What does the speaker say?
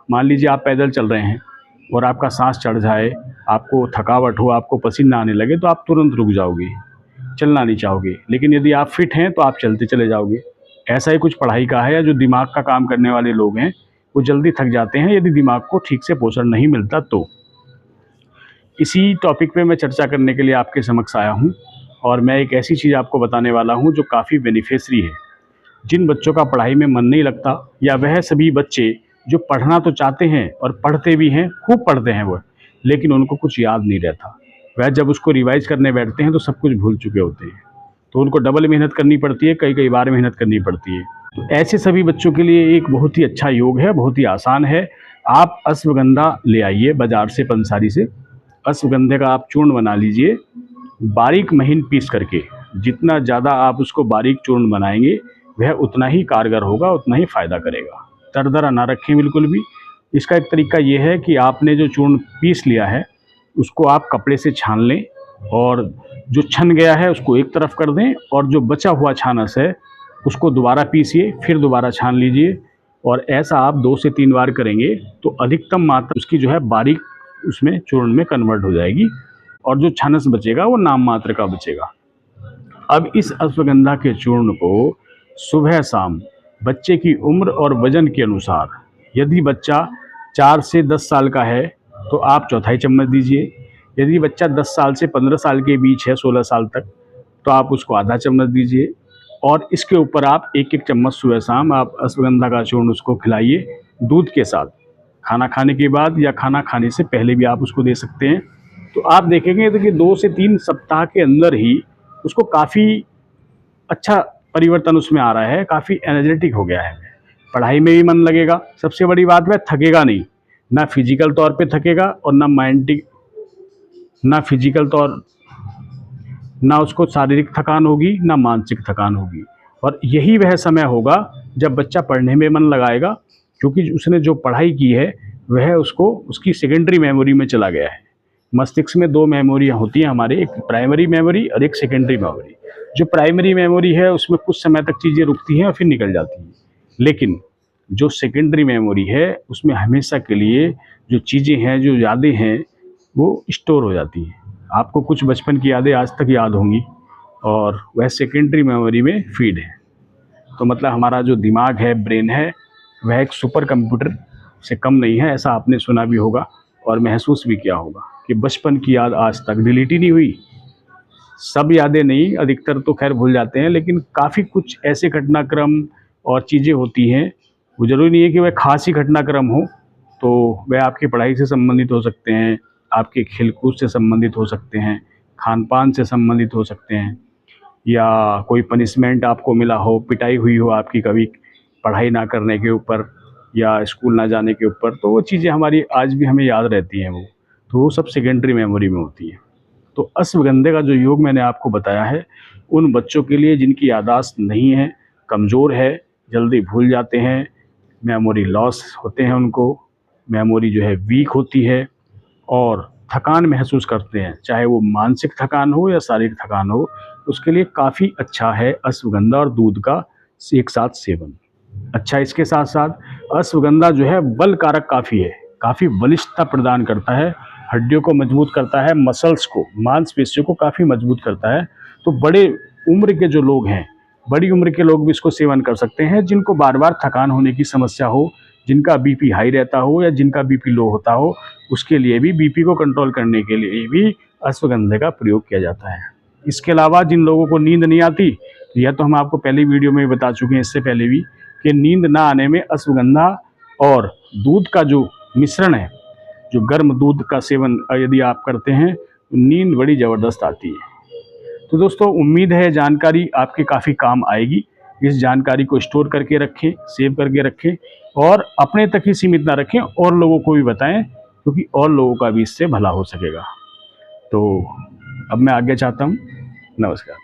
मान लीजिए आप पैदल चल रहे हैं और आपका सांस चढ़ जाए, आपको थकावट हो, आपको पसीना आने लगे, तो आप तुरंत रुक जाओगे, चलना नहीं चाहोगे। लेकिन यदि आप फिट हैं तो आप चलते चले जाओगे। ऐसा ही कुछ पढ़ाई का है, या जो दिमाग का काम करने वाले लोग हैं वो जल्दी थक जाते हैं यदि दिमाग को ठीक से पोषण नहीं मिलता तो। इसी टॉपिक पे मैं चर्चा करने के लिए आपके समक्ष आया हूँ, और मैं एक ऐसी चीज़ आपको बताने वाला हूँ जो काफ़ी बेनिफिशियरी है। जिन बच्चों का पढ़ाई में मन नहीं लगता, या वह सभी बच्चे जो पढ़ना तो चाहते हैं और पढ़ते भी हैं, खूब पढ़ते हैं वो, लेकिन उनको कुछ याद नहीं रहता, वह जब उसको रिवाइज करने बैठते हैं तो सब कुछ भूल चुके होते हैं। तो उनको डबल मेहनत करनी पड़ती है, कई कई बार मेहनत करनी पड़ती है। तो ऐसे सभी बच्चों के लिए एक बहुत ही अच्छा योग है, बहुत ही आसान है। आप अश्वगंधा ले आइए बाज़ार से, पंसारी से। अश्वगंधे का आप चूर्ण बना लीजिए, बारीक महीन पीस करके। जितना ज़्यादा आप उसको बारीक चूर्ण बनाएंगे वह उतना ही कारगर होगा, उतना ही फ़ायदा करेगा। दरदरा ना रखें बिल्कुल भी। इसका एक तरीका ये है कि आपने जो चूर्ण पीस लिया है उसको आप कपड़े से छान लें, और जो छन गया है उसको एक तरफ कर दें, और जो बचा हुआ छानस है उसको दोबारा पीसिए, फिर दोबारा छान लीजिए। और ऐसा आप 2 से 3 बार करेंगे तो अधिकतम मात्रा उसकी जो है बारीक उसमें चूर्ण में कन्वर्ट हो जाएगी, और जो छानस बचेगा वो नाम मात्र का बचेगा। अब इस अश्वगंधा के चूर्ण को सुबह शाम बच्चे की उम्र और वजन के अनुसार, यदि बच्चा 4 से 10 साल का है तो आप चौथाई चम्मच दीजिए। यदि बच्चा 10 साल से 15 साल के बीच है, 16 साल तक, तो आप उसको आधा चम्मच दीजिए। और इसके ऊपर आप एक एक चम्मच सुबह शाम आप अश्वगंधा का चूर्ण उसको खिलाइए दूध के साथ। खाना खाने के बाद या खाना खाने से पहले भी आप उसको दे सकते हैं। तो आप देखेंगे तो कि 2 से 3 सप्ताह के अंदर ही उसको काफ़ी अच्छा परिवर्तन उसमें आ रहा है, काफ़ी एनर्जेटिक हो गया है। पढ़ाई में भी मन लगेगा, सबसे बड़ी बात वह थकेगा नहीं, ना फिजिकल तौर पे थकेगा और ना फिजिकल तौर ना उसको शारीरिक थकान होगी, ना मानसिक थकान होगी। और यही वह समय होगा जब बच्चा पढ़ने में मन लगाएगा, क्योंकि उसने जो पढ़ाई की है वह उसको उसकी सेकेंडरी मेमोरी में चला गया है। मस्तिष्क में 2 मेमोरियाँ होती हैं हमारे, एक प्राइमरी मेमोरी और एक सेकेंडरी मेमोरी। जो प्राइमरी मेमोरी है उसमें कुछ समय तक चीज़ें रुकती हैं और फिर निकल जाती हैं, लेकिन जो सेकेंडरी मेमोरी है उसमें हमेशा के लिए जो चीज़ें हैं, जो यादें हैं, वो स्टोर हो जाती हैं। आपको कुछ बचपन की यादें आज तक याद होंगी, और वह सेकेंडरी मेमोरी में फीड है। तो मतलब हमारा जो दिमाग है, ब्रेन है, वह एक सुपर कंप्यूटर से कम नहीं है। ऐसा आपने सुना भी होगा और महसूस भी किया होगा कि बचपन की याद आज तक डिलीट ही नहीं हुई। सब यादें नहीं, अधिकतर तो खैर भूल जाते हैं, लेकिन काफ़ी कुछ ऐसे घटनाक्रम और चीज़ें होती हैं, वो ज़रूरी नहीं है कि वह खास ही घटनाक्रम हो। तो वह आपकी पढ़ाई से संबंधित हो सकते हैं, आपके खेलकूद से संबंधित हो सकते हैं, खान पान से संबंधित हो सकते हैं, या कोई पनिशमेंट आपको मिला हो, पिटाई हुई हो आपकी कभी पढ़ाई ना करने के ऊपर या स्कूल ना जाने के ऊपर, तो वो चीज़ें हमारी आज भी हमें याद रहती हैं। वो सब सेकेंडरी मेमोरी में होती है। तो अश्वगंधे का जो योग मैंने आपको बताया है, उन बच्चों के लिए जिनकी याददाश्त नहीं है, कमज़ोर है, जल्दी भूल जाते हैं, मेमोरी लॉस होते हैं उनको, मेमोरी जो है वीक होती है, और थकान महसूस करते हैं, चाहे वो मानसिक थकान हो या शारीरिक थकान हो, उसके लिए काफ़ी अच्छा है अश्वगंधा और दूध का एक साथ सेवन। अच्छा, इसके साथ साथ अश्वगंधा जो है बल कारक काफ़ी है, काफ़ी बलिष्ठता प्रदान करता है, हड्डियों को मजबूत करता है, मसल्स को, मांसपेशियों को काफ़ी मजबूत करता है। तो बड़े उम्र के जो लोग हैं, बड़ी उम्र के लोग भी इसको सेवन कर सकते हैं, जिनको बार बार थकान होने की समस्या हो, जिनका बीपी हाई रहता हो या जिनका बीपी लो होता हो, उसके लिए भी, बीपी को कंट्रोल करने के लिए भी अश्वगंधे का प्रयोग किया जाता है। इसके अलावा जिन लोगों को नींद नहीं आती, तो यह तो हम आपको पहली वीडियो में बता चुके हैं, इससे पहले भी, कि नींद ना आने में अश्वगंधा और दूध का जो मिश्रण है, जो गर्म दूध का सेवन यदि आप करते हैं तो नींद बड़ी ज़बरदस्त आती है। तो दोस्तों, उम्मीद है जानकारी आपके काफ़ी काम आएगी। इस जानकारी को स्टोर करके रखें, सेव करके रखें, और अपने तक ही सीमित ना रखें, और लोगों को भी बताएं, क्योंकि और लोगों का भी इससे भला हो सकेगा। तो अब मैं आगे चाहता हूँ। नमस्कार।